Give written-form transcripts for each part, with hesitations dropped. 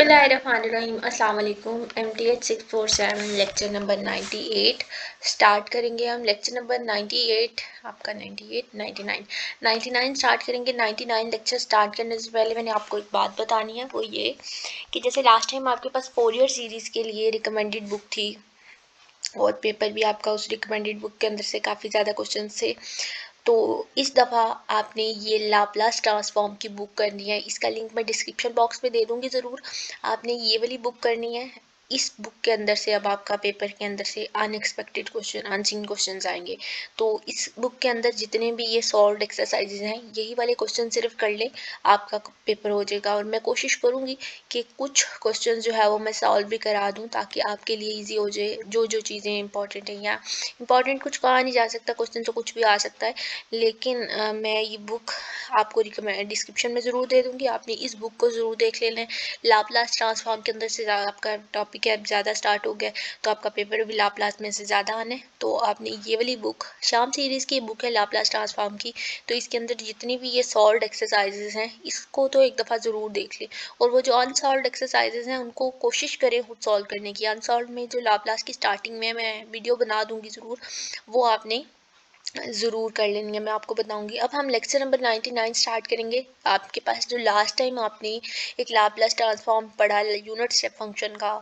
बिस्मिल्लाहिर्रहमानिर्रहीम। अस्सलाम वालेकुम। Mth647 लेक्चर नंबर 98 स्टार्ट करेंगे हम। लेक्चर नंबर 98 आपका 98 99 स्टार्ट करेंगे। 99 लेक्चर स्टार्ट करने से पहले मैंने आपको एक बात बतानी है, वो ये कि जैसे लास्ट टाइम आपके पास 4 ईयर सीरीज़ के लिए रिकमेंडेड बुक थी और पेपर भी आपका उस रिकमेंडेड बुक के अंदर से काफ़ी ज़्यादा क्वेश्चन थे, तो इस दफ़ा आपने ये लाप्लास ट्रांसफॉर्म की बुक करनी है। इसका लिंक मैं डिस्क्रिप्शन बॉक्स में दे दूँगी ज़रूर। आपने ये वाली बुक करनी है। इस बुक के अंदर से अब आपका पेपर के अंदर से अनएक्सपेक्टेड क्वेश्चन, अनसीन क्वेश्चंस आएंगे। तो इस बुक के अंदर जितने भी ये सॉल्व्ड एक्सरसाइजेज हैं, यही वाले क्वेश्चन सिर्फ कर लें, आपका पेपर हो जाएगा। और मैं कोशिश करूँगी कि कुछ क्वेश्चन जो है वो मैं सॉल्व भी करा दूँ, ताकि आपके लिए ईजी हो जाए। जो चीज़ें इंपॉर्टेंट हैं, या इंपॉर्टेंट कुछ कहा नहीं जा सकता, क्वेश्चन तो कुछ भी आ सकता है, लेकिन मैं ये बुक आपको डिस्क्रिप्शन में ज़रूर दे दूँगी। आपने इस बुक को ज़रूर देख लेना है। लाप्लास ट्रांसफॉर्म के अंदर से आपका टॉपिक है अब ज़्यादा स्टार्ट हो गया, तो आपका पेपर भी लाप्लास में से ज़्यादा आना है। तो आपने ये वाली बुक, शाम सीरीज़ की बुक है लाप्लास ट्रांसफॉर्म की, तो इसके अंदर जितनी भी ये सॉल्व्ड एक्सरसाइजेज हैं, इसको तो एक दफ़ा ज़रूर देख लें। और वो जो अनसॉल्व्ड एक्सरसाइजेज हैं, उनको कोशिश करें खुद सॉल्व करने की। अनसॉल्व में जो लाप्लास की स्टार्टिंग में मैं वीडियो बना दूँगी ज़रूर, वो आपने ज़रूर कर लेनी है, मैं आपको बताऊंगी। अब हम लेक्चर नंबर 99 स्टार्ट करेंगे। आपके पास जो लास्ट टाइम आपने एक लाप्लास ट्रांसफॉर्म पढ़ा यूनिट स्टेप फंक्शन का,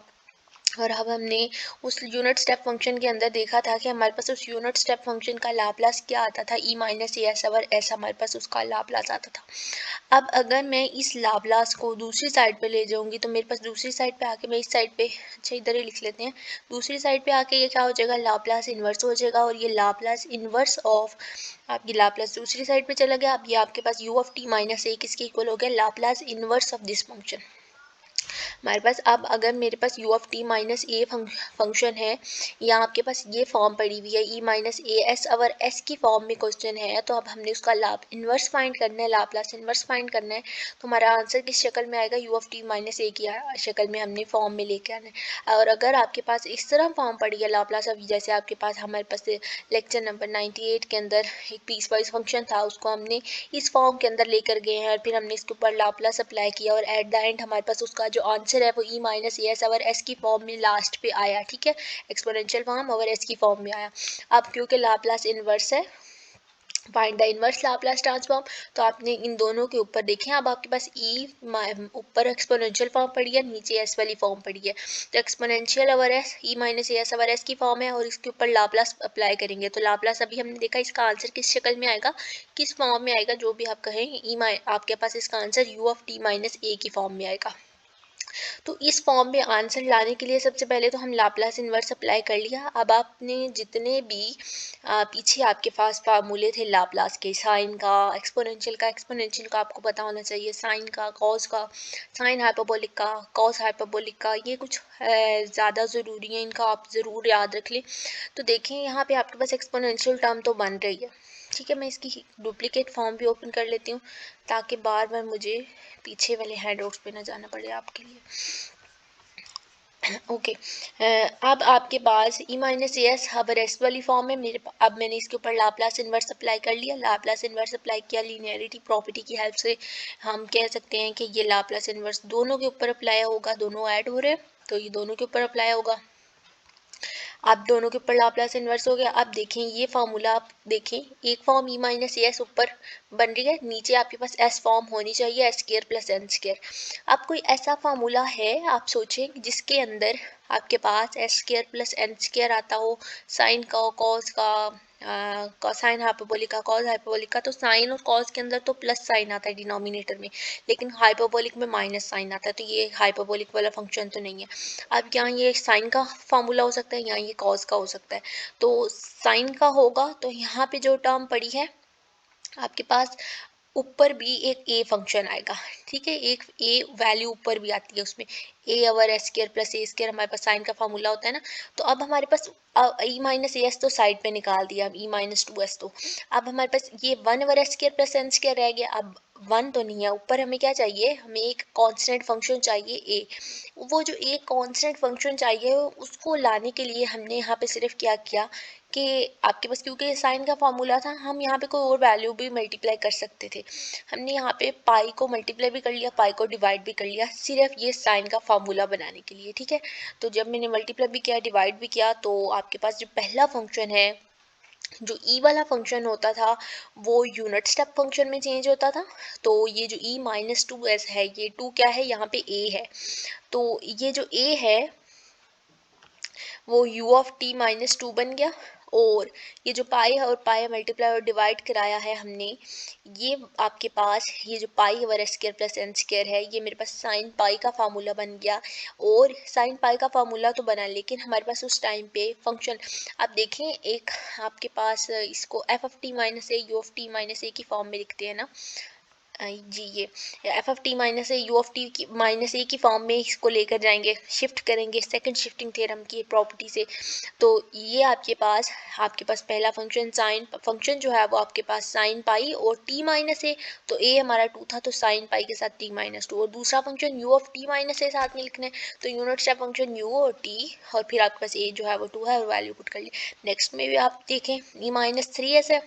और अब हमने उस यूनिट स्टेप फंक्शन के अंदर देखा था कि हमारे पास उस यूनिट स्टेप फंक्शन का लाप्लास क्या आता था, ई माइनस एस और एस हमारे पास उसका लाप्लास आता था। अब अगर मैं इस लाप्लास को दूसरी साइड पे ले जाऊंगी, तो मेरे पास दूसरी साइड पे आके, मैं इस साइड पे, अच्छा इधर ही लिख लेते हैं, दूसरी साइड पे आके ये क्या हो जाएगा, लाप्लास इन्वर्स हो जाएगा। और ये लाप्लास इन्वर्स ऑफ आपकी लाप्लास दूसरी साइड पे चला गया। अब ये आपके पास u of t minus a किसके इक्वल हो गया, Laplace inverse of this function हमारे पास। अब अगर मेरे पास u of t minus a function है, या आपके पास ये फॉर्म पड़ी हुई है ई माइनस ए एस, अगर एस की फॉर्म में क्वेश्चन है, तो अब हमने उसका इन्वर्स फाइंड करना है, लाप्लास इन्वर्स फाइंड करना है। तो हमारा आंसर किस शक्ल में आएगा, you of t minus a की शक्ल में हमने फॉर्म में लेके आना है। और अगर आपके पास इस तरह फॉर्म पड़ी है लाप्लास, अब जैसे आपके पास हमारे पास लेक्चर नंबर 98 के अंदर एक पीस वाइज फंक्शन था, उसको हमने इस फॉर्म के अंदर लेकर गए हैं, और फिर हमने इसके ऊपर लाप्लास अप्लाई किया, और एट द एंड हमारे पास उसका जो आंसर है वो ई माइनस एस और एस की फॉर्म में लास्ट पे आया। ठीक है, एक्सपोनेंशियल फॉर्म और एस की फॉर्म में आया। अब क्योंकि लाप्लास इन्वर्स है, find the inverse Laplace transform, तो आपने इन दोनों के ऊपर देखें, अब आपके पास ई ऊपर एक्सपोनेंशियल फॉर्म पड़ी है, नीचे एस वाली फॉर्म पड़ी है। तो exponential over S, E minus S over S की फॉर्म है, और इसके ऊपर लाप्लास अप्लाई करेंगे। तो लाप्लास अभी हमने देखा, इसका आंसर किस शक्ल में आएगा, किस फॉर्म में आएगा, जो भी आप कहें, आपके पास इसका answer u of t minus a की फॉर्म में आएगा। तो इस फॉर्म में आंसर लाने के लिए सबसे पहले तो हम लाप्लास इन्वर्स अप्लाई कर लिया। अब आपने जितने भी पीछे आपके पास फार्मूले थे लाप्लास के, साइन का, एक्सपोनेंशियल का आपको पता होना चाहिए, साइन का, कॉस का, साइन हाइपरबोलिक का, कॉस हाइपरबोलिक का, ये कुछ ज़्यादा ज़रूरी है, इनका आप ज़रूर याद रख लें। तो देखें यहाँ पे आपके पास एक्सपोनेंशियल टर्म तो बन रही है। ठीक है, मैं इसकी डुप्लीकेट फॉर्म भी ओपन कर लेती हूँ, ताकि बार बार मुझे पीछे वाले हैंडआउट्स पे ना जाना पड़े आपके लिए। ओके अब आपके पास ई माइनस एस अब एस वाली फॉर्म है मेरे अब मैंने इसके ऊपर लाप्लास इन्वर्स अप्लाई कर लिया। लाप्लास इन्वर्स अप्लाई किया, लीनियरिटी प्रॉपर्टी की हेल्प से हम कह सकते हैं कि ये लाप्लास इन्वर्स दोनों के ऊपर अप्लाई होगा, दोनों ऐड हो रहे हैं, तो ये दोनों के ऊपर अप्लाई होगा। अब दोनों के ऊपर लाप्लास इन्वर्स हो गया। अब देखें ये फार्मूला, आप देखें, एक फॉर्म ई माइनस एस ऊपर बन रही है, नीचे आपके पास एस फॉर्म होनी चाहिए, S square plus N square. अब कोई ऐसा फार्मूला है, आप सोचें, जिसके अंदर आपके पास s square plus N square आता हो, साइन का, कॉस का, साइन हाइपरबोलिक का, कॉस हाइपरबोलिक का। तो साइन और कॉस के अंदर तो प्लस साइन आता है डिनोमिनेटर में, लेकिन हाइपरबोलिक में माइनस साइन आता है, तो ये हाइपरबोलिक वाला फंक्शन तो नहीं है। अब यहाँ ये साइन का फार्मूला हो सकता है, यहाँ ये कॉस का हो सकता है। तो साइन का होगा, तो यहाँ पे जो टर्म पड़ी है आपके पास, ऊपर भी एक ए फंक्शन आएगा। ठीक है, एक ए वैल्यू ऊपर भी आती है, उसमें ए ओवर एस स्क्वायर प्लस ए स्क्वायर हमारे पास साइन का फार्मूला होता है ना। तो अब हमारे पास ई माइनस एस तो साइड पे निकाल दिया, अब ई माइनस टू एस, तो अब हमारे पास ये one over S square plus N square रह गया। अब 1 तो नहीं है, ऊपर हमें क्या चाहिए, हमें एक कांस्टेंट फंक्शन चाहिए ए। वो जो एक कांस्टेंट फंक्शन चाहिए उसको लाने के लिए हमने यहाँ पे सिर्फ क्या किया कि आपके पास क्योंकि साइन का फॉर्मूला था, हम यहाँ पे कोई और वैल्यू भी मल्टीप्लाई कर सकते थे। हमने यहाँ पे पाई को मल्टीप्लाई भी कर लिया, पाई को डिवाइड भी कर लिया, सिर्फ ये साइन का फॉर्मूला बनाने के लिए, ठीक है। तो जब मैंने मल्टीप्लाई भी किया, डिवाइड भी किया, तो आपके पास जो पहला फंक्शन है, जो ई वाला फंक्शन होता था, वो यूनिट स्टेप फंक्शन में चेंज होता था। तो ये जो ई माइनस टू एस है, ये टू क्या है, यहाँ पे ए है। तो ये जो ए है वो u of t minus two बन गया। और ये जो पाई है और पाई मल्टीप्लाई और डिवाइड कराया है हमने, ये आपके पास ये जो pi over S square plus N square है, ये मेरे पास साइन पाई का फार्मूला बन गया। और साइन पाई का फार्मूला तो बना, लेकिन हमारे पास उस टाइम पे फंक्शन, आप देखें एक आपके पास इसको f of t minus a u of t minus a की फॉर्म में लिखते हैं ना जी, ये f of t minus a u of t की माइनस ए की फॉर्म में इसको लेकर जाएंगे, शिफ्ट करेंगे सेकंड शिफ्टिंग थ्योरम की प्रॉपर्टी से। तो ये आपके पास पहला फंक्शन साइन फंक्शन जो है वो आपके पास साइन पाई और टी माइनस ए, तो ए हमारा टू था, तो साइन पाई के साथ टी माइनस टू। और दूसरा function u of t minus a साथ में लिखना है, तो यूनिट स्टेप फंक्शन यू और टी, और फिर आपके पास ए जो है वो टू है और वैल्यू पुट कर ली। नेक्स्ट में भी आप देखें ई माइनस थ्री ऐसे,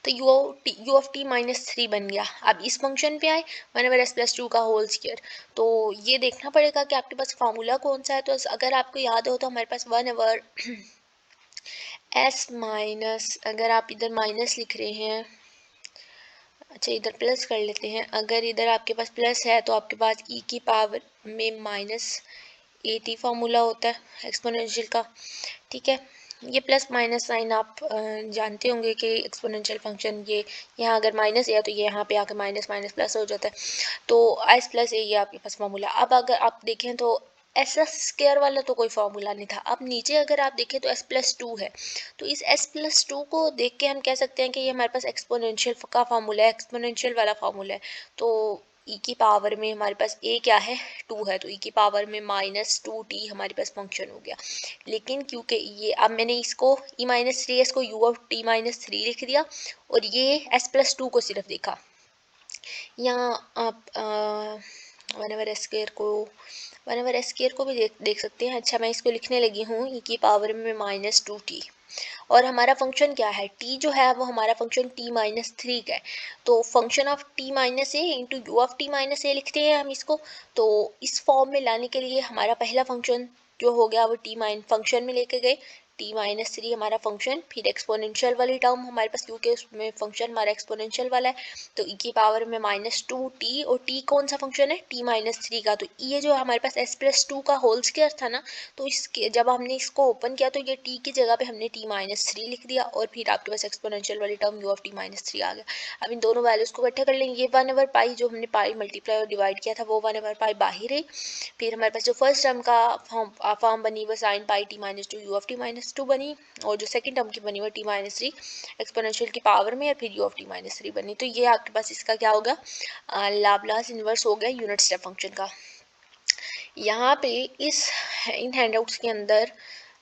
तो you of t minus three बन गया। अब इस फंक्शन पे आए one over S plus two का होल स्क्वायर, तो ये देखना पड़ेगा कि आपके पास फार्मूला कौन सा है। तो अगर आपको याद हो तो हमारे पास वन ओवर एस माइनस, अगर आप इधर माइनस लिख रहे हैं, अच्छा इधर प्लस कर लेते हैं, अगर इधर आपके पास प्लस है तो आपके पास ई की पावर में माइनस ए टी फार्मूला होता है एक्सपोनेंशियल का, ठीक है। ये प्लस माइनस साइन आप जानते होंगे कि एक्सपोनेंशियल फंक्शन ये यहाँ अगर माइनस है तो ये यहाँ पे आकर माइनस माइनस प्लस हो जाता है। तो एस प्लस ए ये आपके पास फार्मूला। अब अगर आप देखें तो एस स्क्वायर वाला तो कोई फार्मूला नहीं था। अब नीचे अगर आप देखें तो एस प्लस टू है, तो इस एस प्लस टू को देख के हम कह सकते हैं कि ये हमारे पास एक्सपोनेंशियल का फार्मूला है, एक्सपोनेंशियल वाला फार्मूला है। तो ई की पावर में हमारे पास ए क्या है, टू है, तो ई की पावर में माइनस टू टी हमारे पास फंक्शन हो गया। लेकिन क्योंकि ये अब मैंने इसको ई माइनस थ्री एस को you of t minus three लिख दिया और ये एस प्लस टू को सिर्फ देखा। यहाँ आप वन ओवर एस स्क्वायर को भी देख सकते हैं। अच्छा मैं इसको लिखने लगी हूँ ई की पावर में माइनस टू टी, और हमारा फंक्शन क्या है, टी जो है वो हमारा फंक्शन टी माइनस थ्री का है। तो function of t minus a into u of t minus a लिखते हैं हम इसको। तो इस फॉर्म में लाने के लिए हमारा पहला फंक्शन जो हो गया वो टी माइन फंक्शन में लेके गए, टी माइनस थ्री हमारा फंक्शन, फिर एक्सपोनेंशियल वाली टर्म हमारे पास क्योंकि उसमें फंक्शन हमारा एक्सपोनेंशियल वाला है, तो ई की पावर में माइनस टू टी, और टी कौन सा फंक्शन है, टी माइनस थ्री का। तो ये जो हमारे पास एस प्लस टू का होल स्क्वायर था ना, तो इसके जब हमने इसको ओपन किया तो ये टी की जगह पे हमने टी माइनस थ्री लिख दिया, और फिर आपके पास एक्सपोनेंशियल वाली term u of t minus three आ गया। अब इन दोनों वैल्यूज को इकट्ठा कर लेंगे। ये वन ओवर पाई जो हमने पाई मल्टीप्लाई और डिवाइड किया था वो वन ओवर पाई बाहर है। फिर हमारे पास जो फर्स्ट टर्म का फॉर्म बनी वो sine pi T minus two you of t minus two बनी, और जो सेकंड टर्म की बनी वो टी माइनस थ्री एक्सपोनेंशियल की पावर में, और फिर you of t minus three बनी। तो ये आपके पास इसका क्या होगा, लाप्लास इन्वर्स हो गया यूनिट स्टेप फंक्शन का। यहाँ पे इन हैंडआउट्स के अंदर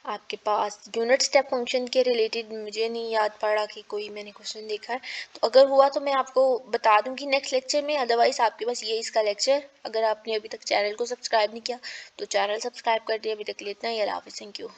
आपके पास यूनिट स्टेप फंक्शन के रिलेटेड मुझे नहीं याद पड़ा कि कोई मैंने क्वेश्चन देखा है, तो अगर हुआ तो मैं आपको बता दूंगी नेक्स्ट लेक्चर में। अदरवाइज आपके पास ये इसका लेक्चर, अगर आपने अभी तक चैनल को सब्सक्राइब नहीं किया तो चैनल सब्सक्राइब कर दिया। अभी तक लेतना ही, अल्लाह हाफिज़, थैंक यू।